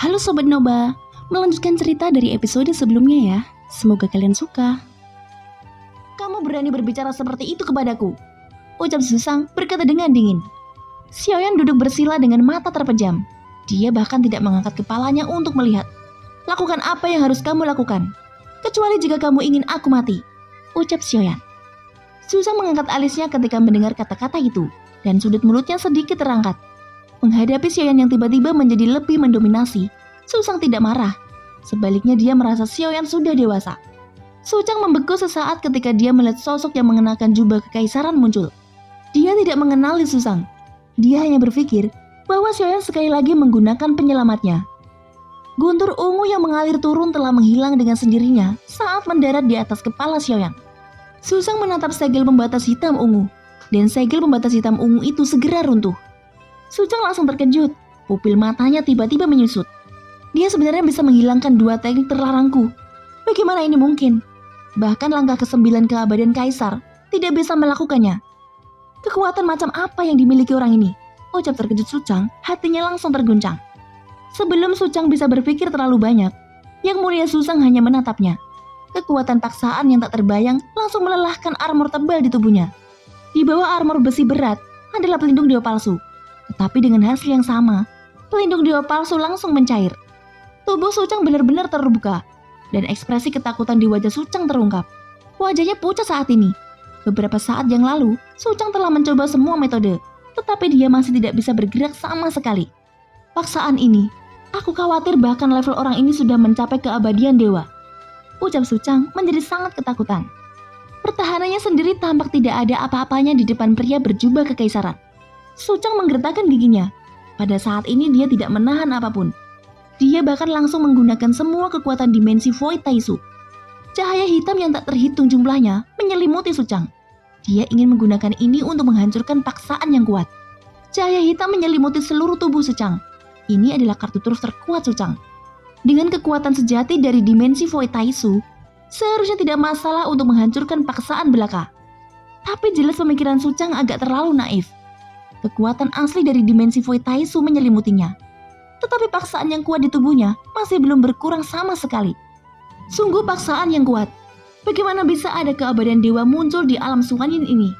Halo Sobat Noba, melanjutkan cerita dari episode sebelumnya ya. Semoga kalian suka. Kamu berani berbicara seperti itu kepadaku, ucap Susang berkata dengan dingin. Xiaoyan duduk bersila dengan mata terpejam. Dia bahkan tidak mengangkat kepalanya untuk melihat. Lakukan apa yang harus kamu lakukan, kecuali jika kamu ingin aku mati, ucap Xiaoyan. Susang mengangkat alisnya ketika mendengar kata-kata itu, dan sudut mulutnya sedikit terangkat. Menghadapi Xiaoyan yang tiba-tiba menjadi lebih mendominasi, Susang tidak marah. Sebaliknya dia merasa Xiaoyan sudah dewasa. Sucang membeku sesaat ketika dia melihat sosok yang mengenakan jubah kekaisaran muncul. Dia tidak mengenali Susang. Dia hanya berpikir bahwa Xiaoyan sekali lagi menggunakan penyelamatnya. Guntur ungu yang mengalir turun telah menghilang dengan sendirinya saat mendarat di atas kepala Xiaoyan. Susang menatap segel pembatas hitam ungu, dan segel pembatas hitam ungu itu segera runtuh. Sucang langsung terkejut, pupil matanya tiba-tiba menyusut. Dia sebenarnya bisa menghilangkan dua teknik terlarangku. Bagaimana ini mungkin? Bahkan langkah ke-9 keabadian kaisar tidak bisa melakukannya. Kekuatan macam apa yang dimiliki orang ini? Ucap terkejut Sucang, hatinya langsung terguncang. Sebelum Sucang bisa berpikir terlalu banyak, Yang Mulia Susang hanya menatapnya. Kekuatan paksaan yang tak terbayang langsung melelahkan armor tebal di tubuhnya. Di bawah armor besi berat adalah pelindung dewa palsu. Tetapi dengan hasil yang sama, pelindung dewa palsu langsung mencair. Tubuh Sucang benar-benar terbuka, dan ekspresi ketakutan di wajah Sucang terungkap. Wajahnya pucat saat ini. Beberapa saat yang lalu, Sucang telah mencoba semua metode, tetapi dia masih tidak bisa bergerak sama sekali. Paksaan ini, aku khawatir bahkan level orang ini sudah mencapai keabadian dewa, ucap Sucang menjadi sangat ketakutan. Pertahanannya sendiri tampak tidak ada apa-apanya di depan pria berjubah kekaisaran. Sucang menggertakkan giginya. Pada saat ini dia tidak menahan apapun. Dia bahkan langsung menggunakan semua kekuatan dimensi Void Taisu. Cahaya hitam yang tak terhitung jumlahnya menyelimuti Sucang. Dia ingin menggunakan ini untuk menghancurkan paksaan yang kuat. Cahaya hitam menyelimuti seluruh tubuh Sucang. Ini adalah kartu truf terkuat Sucang. Dengan kekuatan sejati dari dimensi Void Taisu, seharusnya tidak masalah untuk menghancurkan paksaan belaka. Tapi jelas pemikiran Sucang agak terlalu naif. Kekuatan asli dari dimensi Void Taisu menyelimutinya. Tetapi paksaan yang kuat di tubuhnya masih belum berkurang sama sekali. Sungguh paksaan yang kuat. Bagaimana bisa ada keabadian dewa muncul di alam Suanyin ini?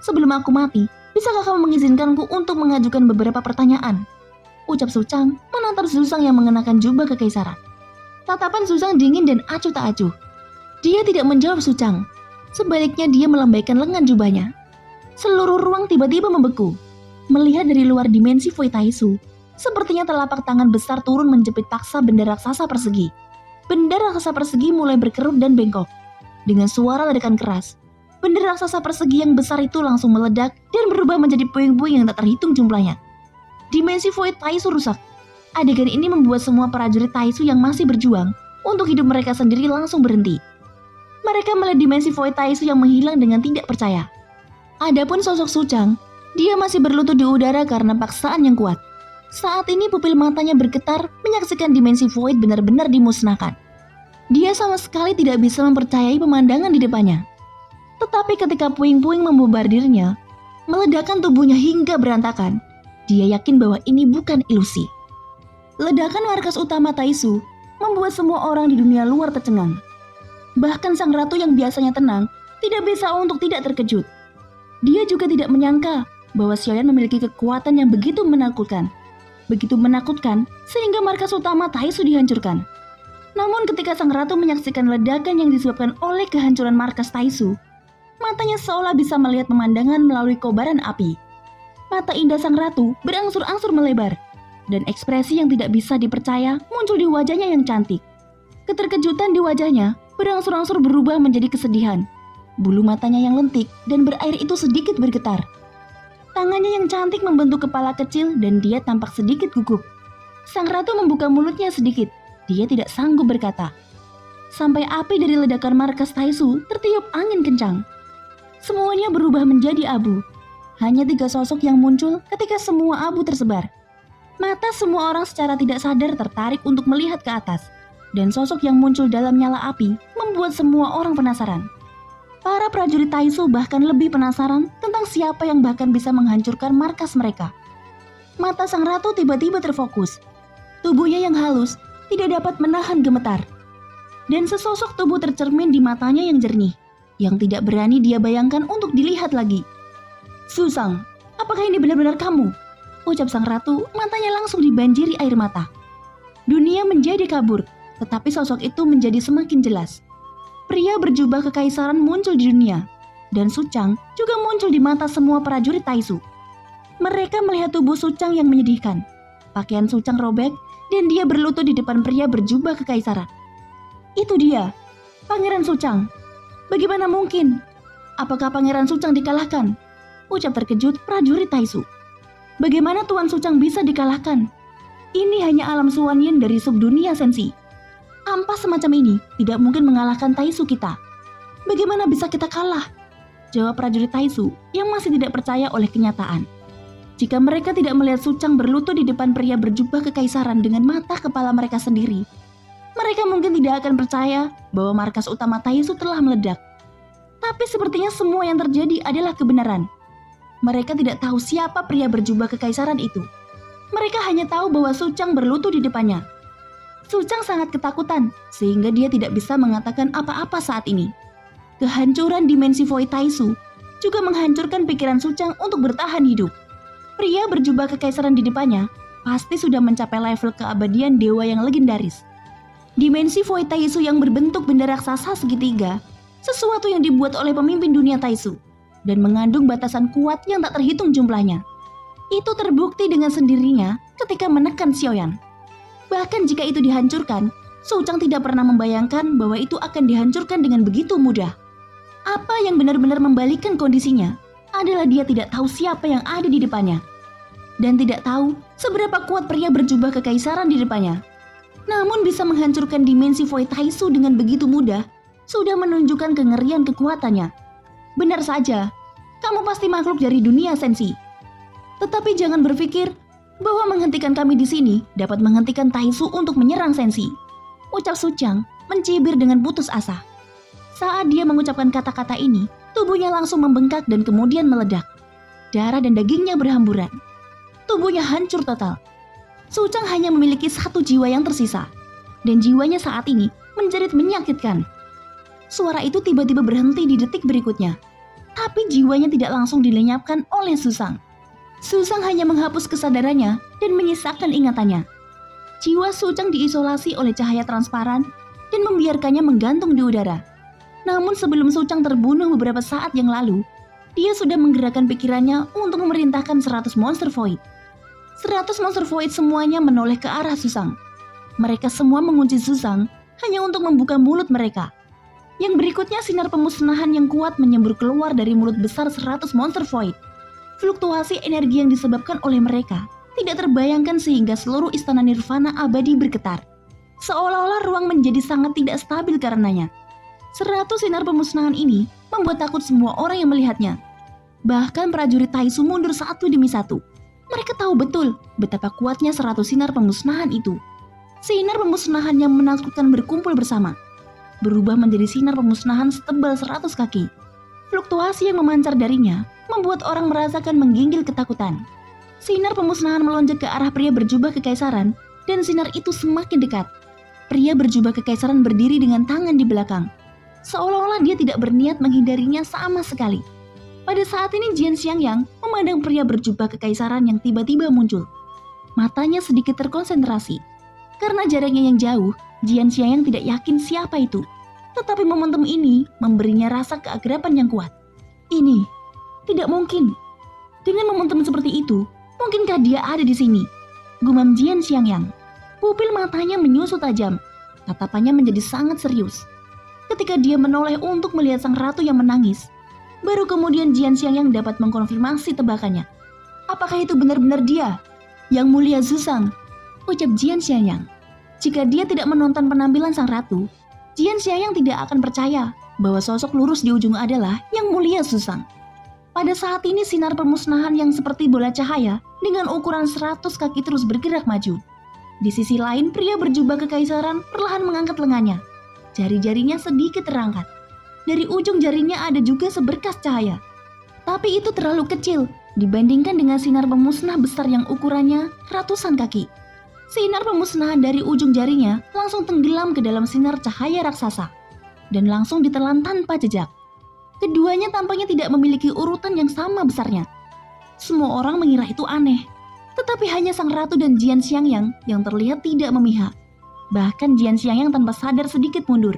Sebelum aku mati, bisakah kamu mengizinkanku untuk mengajukan beberapa pertanyaan? Ucap Sucang menatap Susang yang mengenakan jubah kekaisaran. Tatapan Susang dingin dan acuh tak acuh. Dia tidak menjawab Sucang. Sebaliknya dia melambaikan lengan jubahnya. Seluruh ruang tiba-tiba membeku. Melihat dari luar dimensi Void Taisu, sepertinya telapak tangan besar turun menjepit paksa benda raksasa persegi. Benda raksasa persegi mulai berkerut dan bengkok. Dengan suara ledakan keras, benda raksasa persegi yang besar itu langsung meledak dan berubah menjadi puing-puing yang tak terhitung jumlahnya. Dimensi Void Taisu rusak. Adegan ini membuat semua prajurit Taisu yang masih berjuang untuk hidup mereka sendiri langsung berhenti. Mereka melihat dimensi Void Taisu yang menghilang dengan tidak percaya. Adapun sosok Sucang, dia masih berlutut di udara karena paksaan yang kuat. Saat ini pupil matanya bergetar menyaksikan dimensi Void benar-benar dimusnahkan. Dia sama sekali tidak bisa mempercayai pemandangan di depannya. Tetapi ketika puing-puing membombardirnya, meledakkan tubuhnya hingga berantakan, dia yakin bahwa ini bukan ilusi. Ledakan markas utama Taisu membuat semua orang di dunia luar tercengang. Bahkan sang ratu yang biasanya tenang tidak bisa untuk tidak terkejut. Dia juga tidak menyangka bahwa Xiaoyan memiliki kekuatan yang begitu menakutkan. Begitu menakutkan sehingga markas utama Taisu dihancurkan. Namun ketika sang ratu menyaksikan ledakan yang disebabkan oleh kehancuran markas Taisu, matanya seolah bisa melihat pemandangan melalui kobaran api. Mata indah sang ratu berangsur-angsur melebar, dan ekspresi yang tidak bisa dipercaya muncul di wajahnya yang cantik. Keterkejutan di wajahnya berangsur-angsur berubah menjadi kesedihan. Bulu matanya yang lentik dan berair itu sedikit bergetar. Tangannya yang cantik membentuk kepala kecil dan dia tampak sedikit gugup. Sang ratu membuka mulutnya sedikit. Dia tidak sanggup berkata. Sampai api dari ledakan markas Taisu tertiup angin kencang. Semuanya berubah menjadi abu. Hanya 3 sosok yang muncul ketika semua abu tersebar. Mata semua orang secara tidak sadar tertarik untuk melihat ke atas. Dan sosok yang muncul dalam nyala api membuat semua orang penasaran. Para prajurit Taisu bahkan lebih penasaran tentang siapa yang bahkan bisa menghancurkan markas mereka. Mata sang ratu tiba-tiba terfokus. Tubuhnya yang halus tidak dapat menahan gemetar. Dan sesosok tubuh tercermin di matanya yang jernih, yang tidak berani dia bayangkan untuk dilihat lagi. "Susang, apakah ini benar-benar kamu?" ucap sang ratu, matanya langsung dibanjiri air mata. Dunia menjadi kabur, tetapi sosok itu menjadi semakin jelas. Pria berjubah kekaisaran muncul di dunia, dan Suchang juga muncul di mata semua prajurit Taisu. Mereka melihat tubuh Suchang yang menyedihkan. Pakaian Suchang robek, dan dia berlutut di depan pria berjubah kekaisaran. "Itu dia, Pangeran Suchang. Bagaimana mungkin? Apakah Pangeran Suchang dikalahkan?" ucap terkejut prajurit Taisu. "Bagaimana Tuan Suchang bisa dikalahkan? Ini hanya alam Suanyin dari subdunia Sensi. Ampas semacam ini tidak mungkin mengalahkan Taisu kita. Bagaimana bisa kita kalah?" jawab prajurit Taisu yang masih tidak percaya oleh kenyataan. Jika mereka tidak melihat Suchang berlutut di depan pria berjubah kekaisaran dengan mata kepala mereka sendiri, mereka mungkin tidak akan percaya bahwa markas utama Taisu telah meledak. Tapi sepertinya semua yang terjadi adalah kebenaran. Mereka tidak tahu siapa pria berjubah kekaisaran itu. Mereka hanya tahu bahwa Suchang berlutut di depannya. Suchang sangat ketakutan sehingga dia tidak bisa mengatakan apa-apa saat ini. Kehancuran dimensi Void Taisu juga menghancurkan pikiran Suchang untuk bertahan hidup. Pria berjubah kekaisaran di depannya pasti sudah mencapai level keabadian dewa yang legendaris. Dimensi Void Taisu yang berbentuk benda raksasa segitiga, sesuatu yang dibuat oleh pemimpin dunia Taisu, dan mengandung batasan kuat yang tak terhitung jumlahnya. Itu terbukti dengan sendirinya ketika menekan Xiaoyan. Bahkan jika itu dihancurkan, Suchang tidak pernah membayangkan bahwa itu akan dihancurkan dengan begitu mudah. Apa yang benar-benar membalikkan kondisinya adalah dia tidak tahu siapa yang ada di depannya, dan tidak tahu seberapa kuat pria berjubah kekaisaran di depannya. Namun bisa menghancurkan dimensi Void Taisu dengan begitu mudah sudah menunjukkan kengerian kekuatannya. Benar saja, kamu pasti makhluk dari dunia Sensi. Tetapi jangan berpikir bahwa menghentikan kami di sini dapat menghentikan Taisu untuk menyerang Sensi, ucap Suchang mencibir dengan putus asa. Saat dia mengucapkan kata-kata ini, tubuhnya langsung membengkak dan kemudian meledak. Darah dan dagingnya berhamburan. Tubuhnya hancur total. Suchang hanya memiliki satu jiwa yang tersisa, dan jiwanya saat ini menjerit menyakitkan. Suara itu tiba-tiba berhenti di detik berikutnya, tapi jiwanya tidak langsung dilenyapkan oleh Suchang. Suchang hanya menghapus kesadarannya dan menyisakan ingatannya. Jiwa Suchang diisolasi oleh cahaya transparan dan membiarkannya menggantung di udara. Namun sebelum Suchang terbunuh beberapa saat yang lalu, dia sudah menggerakkan pikirannya untuk memerintahkan 100 monster void. 100 monster void semuanya menoleh ke arah Suchang. Mereka semua mengunci Suchang hanya untuk membuka mulut mereka. Yang berikutnya sinar pemusnahan yang kuat menyembur keluar dari mulut besar 100 monster void. Fluktuasi energi yang disebabkan oleh mereka tidak terbayangkan sehingga seluruh istana Nirvana abadi bergetar. Seolah-olah ruang menjadi sangat tidak stabil karenanya. 100 sinar pemusnahan ini membuat takut semua orang yang melihatnya. Bahkan prajurit Taisu mundur satu demi satu. Mereka tahu betul betapa kuatnya 100 sinar pemusnahan itu. Sinar pemusnahan yang menakutkan berkumpul bersama, berubah menjadi sinar pemusnahan setebal 100 kaki. Fluktuasi yang memancar darinya membuat orang merasakan menggigil ketakutan. Sinar pemusnahan melonjak ke arah pria berjubah kekaisaran, dan sinar itu semakin dekat. Pria berjubah kekaisaran berdiri dengan tangan di belakang, seolah-olah dia tidak berniat menghindarinya sama sekali. Pada saat ini Jian Xiangyang memandang pria berjubah kekaisaran yang tiba-tiba muncul. Matanya sedikit terkonsentrasi. Karena jaraknya yang jauh, Jian Xiangyang tidak yakin siapa itu. Tetapi momentum ini memberinya rasa keakraban yang kuat. Ini tidak mungkin. Dengan momentum seperti itu, mungkinkah dia ada di sini? Gumam Jian Xiangyang. Pupil matanya menyusut tajam. Tatapannya menjadi sangat serius. Ketika dia menoleh untuk melihat sang ratu yang menangis, baru kemudian Jian Xiangyang dapat mengkonfirmasi tebakannya. Apakah itu benar-benar dia? Yang mulia Suchang, ucap Jian Xiangyang. Jika dia tidak menonton penampilan sang ratu, Jian Xiangyang tidak akan percaya bahwa sosok lurus di ujung adalah yang mulia Suchang. Pada saat ini sinar pemusnahan yang seperti bola cahaya dengan ukuran 100 kaki terus bergerak maju. Di sisi lain, pria berjubah kekaisaran perlahan mengangkat lengannya. Jari-jarinya sedikit terangkat. Dari ujung jarinya ada juga seberkas cahaya. Tapi itu terlalu kecil dibandingkan dengan sinar pemusnah besar yang ukurannya ratusan kaki. Sinar pemusnahan dari ujung jarinya langsung tenggelam ke dalam sinar cahaya raksasa dan langsung ditelan tanpa jejak. Keduanya tampaknya tidak memiliki urutan yang sama besarnya. Semua orang mengira itu aneh, tetapi hanya sang ratu dan Jian Xiangyang yang terlihat tidak memihak. Bahkan Jian Xiangyang tanpa sadar sedikit mundur,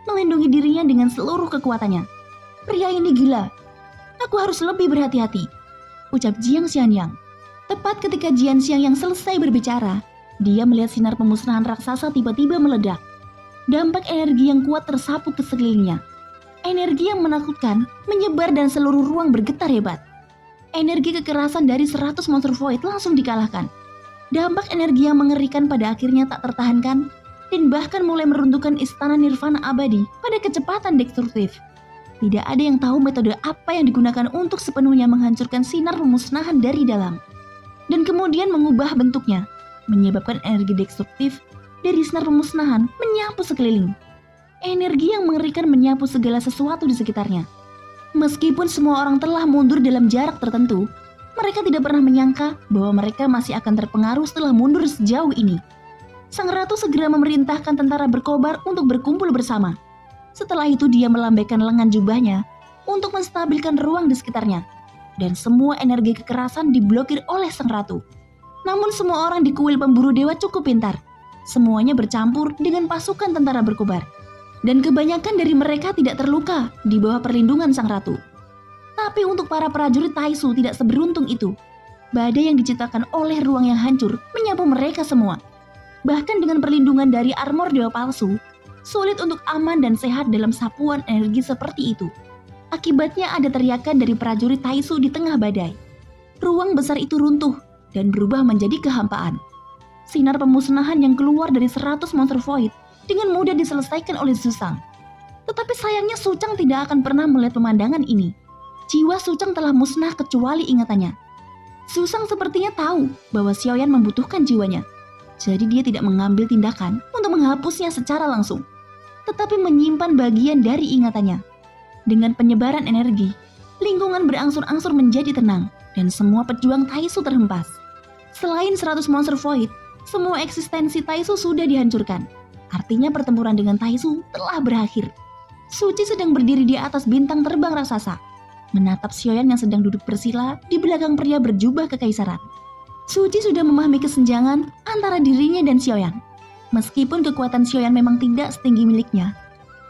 melindungi dirinya dengan seluruh kekuatannya. Pria ini gila. Aku harus lebih berhati-hati, ucap Jian Xiangyang. Tepat ketika Jian Xiangyang selesai berbicara, dia melihat sinar pemusnahan raksasa tiba-tiba meledak. Dampak energi yang kuat tersapu ke sekelilingnya. Energi yang menakutkan menyebar dan seluruh ruang bergetar hebat. Energi kekerasan dari 100 monster void langsung dikalahkan. Dampak energi yang mengerikan pada akhirnya tak tertahankan dan bahkan mulai meruntuhkan istana nirvana abadi pada kecepatan destruktif. Tidak ada yang tahu metode apa yang digunakan untuk sepenuhnya menghancurkan sinar pemusnahan dari dalam. Dan kemudian mengubah bentuknya, menyebabkan energi destruktif dari sinar pemusnahan menyapu sekeliling. Energi yang mengerikan menyapu segala sesuatu di sekitarnya. Meskipun semua orang telah mundur dalam jarak tertentu, mereka tidak pernah menyangka bahwa mereka masih akan terpengaruh setelah mundur sejauh ini. Sang ratu segera memerintahkan tentara berkobar untuk berkumpul bersama. Setelah itu dia melambaikan lengan jubahnya untuk menstabilkan ruang di sekitarnya. Dan semua energi kekerasan diblokir oleh sang ratu. Namun semua orang di kuil pemburu dewa cukup pintar. Semuanya bercampur dengan pasukan tentara berkobar. Dan kebanyakan dari mereka tidak terluka di bawah perlindungan sang ratu. Tapi untuk para prajurit Taisu tidak seberuntung itu. Badai yang diciptakan oleh ruang yang hancur menyapu mereka semua. Bahkan dengan perlindungan dari armor dewa palsu, sulit untuk aman dan sehat dalam sapuan energi seperti itu. Akibatnya ada teriakan dari prajurit Taisu di tengah badai. Ruang besar itu runtuh dan berubah menjadi kehampaan. Sinar pemusnahan yang keluar dari 100 monster void dengan mudah diselesaikan oleh Susang. Tetapi sayangnya Sucang tidak akan pernah melihat pemandangan ini. Jiwa Sucang telah musnah kecuali ingatannya. Susang sepertinya tahu bahwa Xiaoyan membutuhkan jiwanya. Jadi dia tidak mengambil tindakan untuk menghapusnya secara langsung, tetapi menyimpan bagian dari ingatannya. Dengan penyebaran energi, lingkungan berangsur-angsur menjadi tenang dan semua pejuang Taisu terhempas. Selain 100 monster void, semua eksistensi Taisu sudah dihancurkan. Artinya pertempuran dengan Taisu telah berakhir. Suci sedang berdiri di atas bintang terbang raksasa, menatap Xiaoyan yang sedang duduk bersila di belakang pria berjubah kekaisaran. Suci sudah memahami kesenjangan antara dirinya dan Xiaoyan. Meskipun kekuatan Xiaoyan memang tidak setinggi miliknya,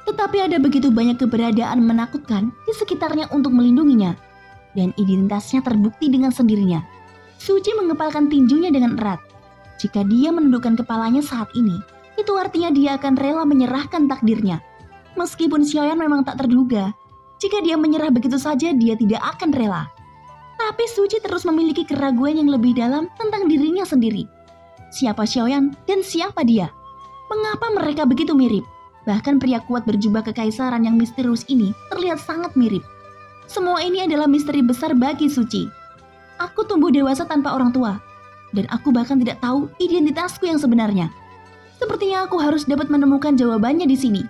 tetapi ada begitu banyak keberadaan menakutkan di sekitarnya untuk melindunginya, dan identitasnya terbukti dengan sendirinya. Suci mengepalkan tinjunya dengan erat. Jika dia menundukkan kepalanya saat ini, itu artinya dia akan rela menyerahkan takdirnya. Meskipun Xiaoyan memang tak terduga, jika dia menyerah begitu saja dia tidak akan rela. Tapi Suci terus memiliki keraguan yang lebih dalam tentang dirinya sendiri. Siapa Xiaoyan dan siapa dia? Mengapa mereka begitu mirip? Bahkan pria kuat berjubah kekaisaran yang misterius ini terlihat sangat mirip. Semua ini adalah misteri besar bagi Suci. Aku tumbuh dewasa tanpa orang tua, dan aku bahkan tidak tahu identitasku yang sebenarnya. Sepertinya aku harus dapat menemukan jawabannya di sini,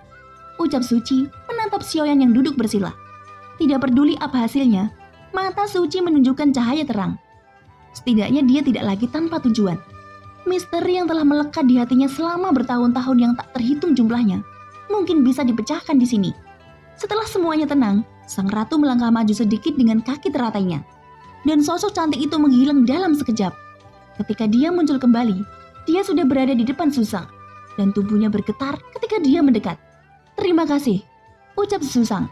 ucap Suci menatap Xiaoyan yang duduk bersila. Tidak peduli apa hasilnya, mata Suci menunjukkan cahaya terang. Setidaknya dia tidak lagi tanpa tujuan. Misteri yang telah melekat di hatinya selama bertahun-tahun yang tak terhitung jumlahnya, mungkin bisa dipecahkan di sini. Setelah semuanya tenang, sang ratu melangkah maju sedikit dengan kaki teratainya. Dan sosok cantik itu menghilang dalam sekejap. Ketika dia muncul kembali, dia sudah berada di depan Susang. Dan tubuhnya bergetar ketika dia mendekat. Terima kasih, ucap Susang.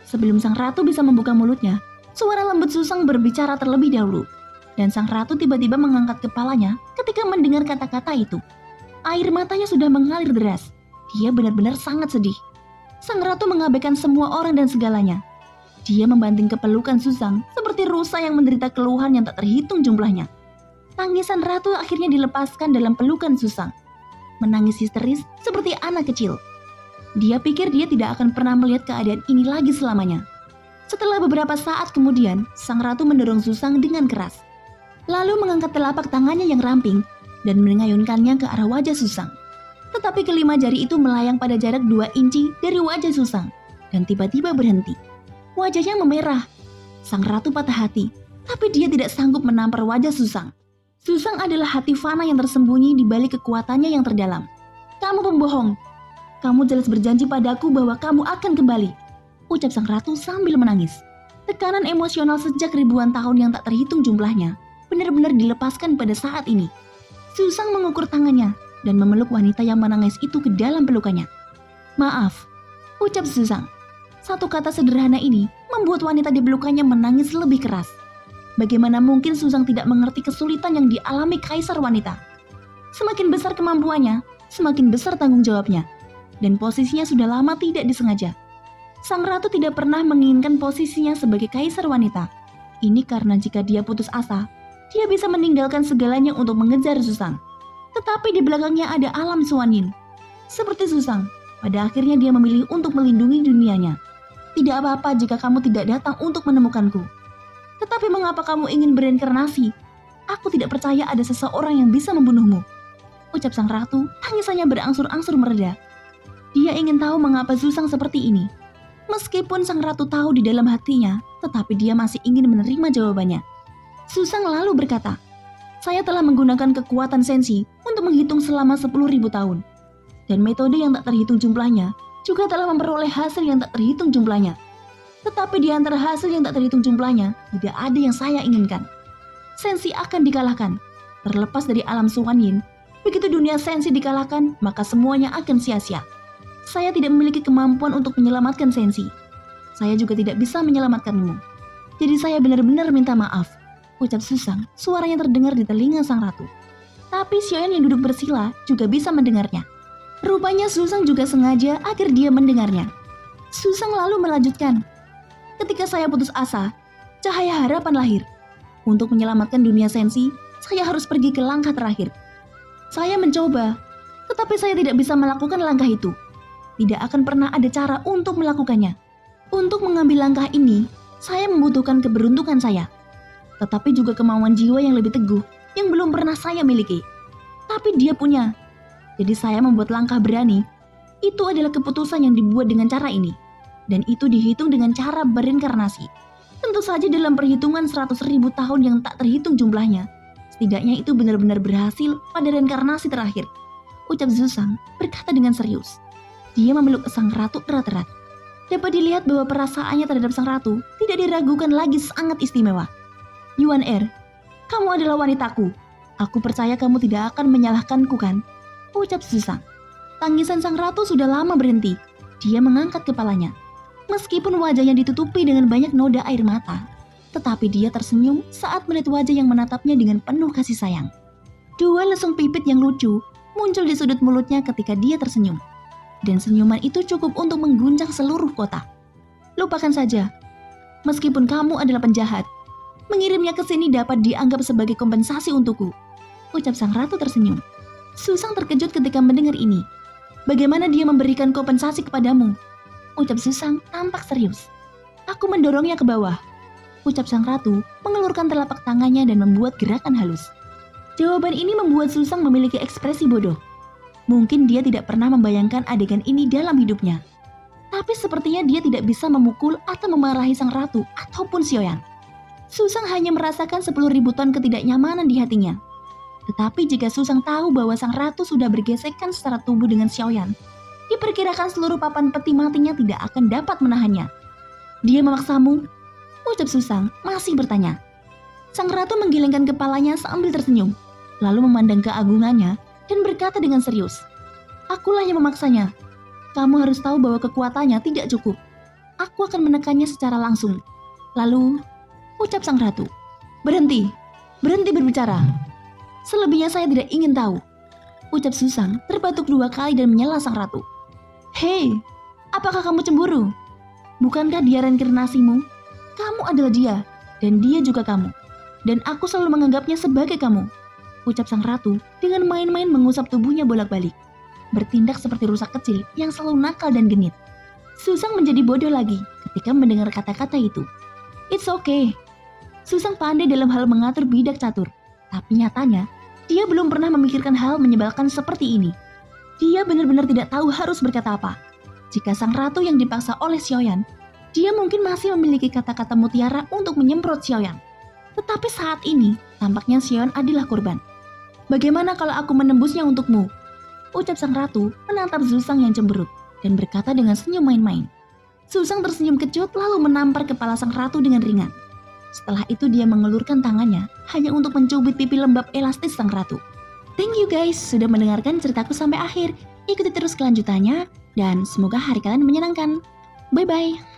Sebelum sang ratu bisa membuka mulutnya, suara lembut Susang berbicara terlebih dahulu. Dan sang ratu tiba-tiba mengangkat kepalanya ketika mendengar kata-kata itu. Air matanya sudah mengalir deras. Dia benar-benar sangat sedih. Sang ratu mengabaikan semua orang dan segalanya. Dia membanting kepelukan Susang seperti rusa yang menderita keluhan yang tak terhitung jumlahnya. Tangisan ratu akhirnya dilepaskan dalam pelukan Susang. Menangis histeris seperti anak kecil. Dia pikir dia tidak akan pernah melihat keadaan ini lagi selamanya. Setelah beberapa saat kemudian, sang ratu mendorong Susang dengan keras. Lalu mengangkat telapak tangannya yang ramping dan mengayunkannya ke arah wajah Susang. Tetapi kelima jari itu melayang pada jarak 2 inci dari wajah Susang dan tiba-tiba berhenti. Wajahnya memerah. Sang ratu patah hati, tapi dia tidak sanggup menampar wajah Susang. Susang adalah hati fana yang tersembunyi di balik kekuatannya yang terdalam. Kamu pembohong. Kamu jelas berjanji padaku bahwa kamu akan kembali, ucap sang ratu sambil menangis. Tekanan emosional sejak ribuan tahun yang tak terhitung jumlahnya benar-benar dilepaskan pada saat ini. Susang mengukur tangannya dan memeluk wanita yang menangis itu ke dalam pelukannya. Maaf, ucap Susang. Satu kata sederhana ini membuat wanita di pelukannya menangis lebih keras. Bagaimana mungkin Susang tidak mengerti kesulitan yang dialami kaisar wanita? Semakin besar kemampuannya, semakin besar tanggung jawabnya. Dan posisinya sudah lama tidak disengaja. Sang ratu tidak pernah menginginkan posisinya sebagai kaisar wanita. Ini karena jika dia putus asa, dia bisa meninggalkan segalanya untuk mengejar Susang. Tetapi di belakangnya ada alam Suanyin. Seperti Susang, pada akhirnya dia memilih untuk melindungi dunianya. Tidak apa-apa jika kamu tidak datang untuk menemukanku. Tetapi mengapa kamu ingin berinkarnasi? Aku tidak percaya ada seseorang yang bisa membunuhmu, ucap sang ratu, tangisannya berangsur-angsur mereda. Dia ingin tahu mengapa Susang seperti ini. Meskipun sang ratu tahu di dalam hatinya, tetapi dia masih ingin menerima jawabannya. Susang lalu berkata, saya telah menggunakan kekuatan sensi untuk menghitung selama 10.000 tahun. Dan metode yang tak terhitung jumlahnya juga telah memperoleh hasil yang tak terhitung jumlahnya. Tetapi di antara hasil yang tak terhitung jumlahnya, tidak ada yang saya inginkan. Sensi akan dikalahkan. Terlepas dari alam Suanyin, begitu dunia sensi dikalahkan, maka semuanya akan sia-sia. Saya tidak memiliki kemampuan untuk menyelamatkan sensi. Saya juga tidak bisa menyelamatkanmu. Jadi saya benar-benar minta maaf, ucap Susang, suaranya terdengar di telinga sang ratu. Tapi Xiaoyan yang duduk bersila juga bisa mendengarnya. Rupanya Susang juga sengaja agar dia mendengarnya. Susang lalu melanjutkan, ketika saya putus asa, cahaya harapan lahir. Untuk menyelamatkan dunia sensi, saya harus pergi ke langkah terakhir. Saya mencoba, tetapi saya tidak bisa melakukan langkah itu. Tidak akan pernah ada cara untuk melakukannya. Untuk mengambil langkah ini, saya membutuhkan keberuntungan saya. Tetapi juga kemauan jiwa yang lebih teguh, yang belum pernah saya miliki. Tapi dia punya. Jadi saya membuat langkah berani. Itu adalah keputusan yang dibuat dengan cara ini. Dan itu dihitung dengan cara berinkarnasi. Tentu saja dalam perhitungan 100.000 tahun yang tak terhitung jumlahnya. Setidaknya itu benar-benar berhasil pada reinkarnasi terakhir, ucap Susang berkata dengan serius. Dia memeluk sang ratu erat-erat. Dapat dilihat bahwa perasaannya terhadap sang ratu tidak diragukan lagi, sangat istimewa. Yuan Er, kamu adalah wanitaku. Aku percaya kamu tidak akan menyalahkanku, kan? Ucap Susang. Tangisan sang ratu sudah lama berhenti. Dia mengangkat kepalanya. Meskipun wajahnya ditutupi dengan banyak noda air mata, tetapi dia tersenyum saat melihat wajah yang menatapnya dengan penuh kasih sayang. Dua lesung pipit yang lucu muncul di sudut mulutnya ketika dia tersenyum. Dan senyuman itu cukup untuk mengguncang seluruh kota. Lupakan saja. Meskipun kamu adalah penjahat, mengirimnya ke sini dapat dianggap sebagai kompensasi untukku, ucap sang ratu tersenyum. Susang terkejut ketika mendengar ini. Bagaimana dia memberikan kompensasi kepadamu? Ucap Susang tampak serius. Aku mendorongnya ke bawah, ucap sang ratu mengelurkan telapak tangannya dan membuat gerakan halus. Jawaban ini membuat Susang memiliki ekspresi bodoh. Mungkin dia tidak pernah membayangkan adegan ini dalam hidupnya. Tapi sepertinya dia tidak bisa memukul atau memarahi sang ratu ataupun Xiaoyan. Susang hanya merasakan 10.000 ton ketidaknyamanan di hatinya. Tetapi jika Susang tahu bahwa sang ratu sudah bergesekan secara tubuh dengan Xiaoyan, diperkirakan seluruh papan peti matinya tidak akan dapat menahannya. Dia memaksamu, ucap Susang masih bertanya. Sang ratu menggelengkan kepalanya sambil tersenyum, lalu memandang keagungannya dan berkata dengan serius, akulah yang memaksanya. Kamu harus tahu bahwa kekuatannya tidak cukup. Aku akan menekannya secara langsung. Lalu, ucap sang ratu, berhenti berbicara. Selebihnya saya tidak ingin tahu, ucap Susang terbatuk 2 kali dan menyela sang ratu. Hei, apakah kamu cemburu? Bukankah dia reinkarnasimu? Kamu adalah dia, dan dia juga kamu. Dan aku selalu menganggapnya sebagai kamu, ucap sang ratu dengan main-main mengusap tubuhnya bolak-balik. Bertindak seperti rusa kecil yang selalu nakal dan genit. Susang menjadi bodoh lagi ketika mendengar kata-kata itu. It's okay. Susang pandai dalam hal mengatur bidak catur. Tapi nyatanya, dia belum pernah memikirkan hal menyebalkan seperti ini. Dia benar-benar tidak tahu harus berkata apa. Jika sang ratu yang dipaksa oleh Xiaoyan, dia mungkin masih memiliki kata-kata mutiara untuk menyemprot Xiaoyan. Tetapi saat ini, Tampaknya Xion adalah korban. Bagaimana kalau aku menembusnya untukmu? Ucap sang ratu menatap Zuzang yang cemberut dan berkata dengan senyum main-main. Zuzang tersenyum kecut lalu menampar kepala sang ratu dengan ringan. Setelah itu dia mengelurkan tangannya hanya untuk mencubit pipi lembab elastis sang ratu. Thank you guys sudah mendengarkan ceritaku sampai akhir. Ikuti terus kelanjutannya dan semoga hari kalian menyenangkan. Bye-bye.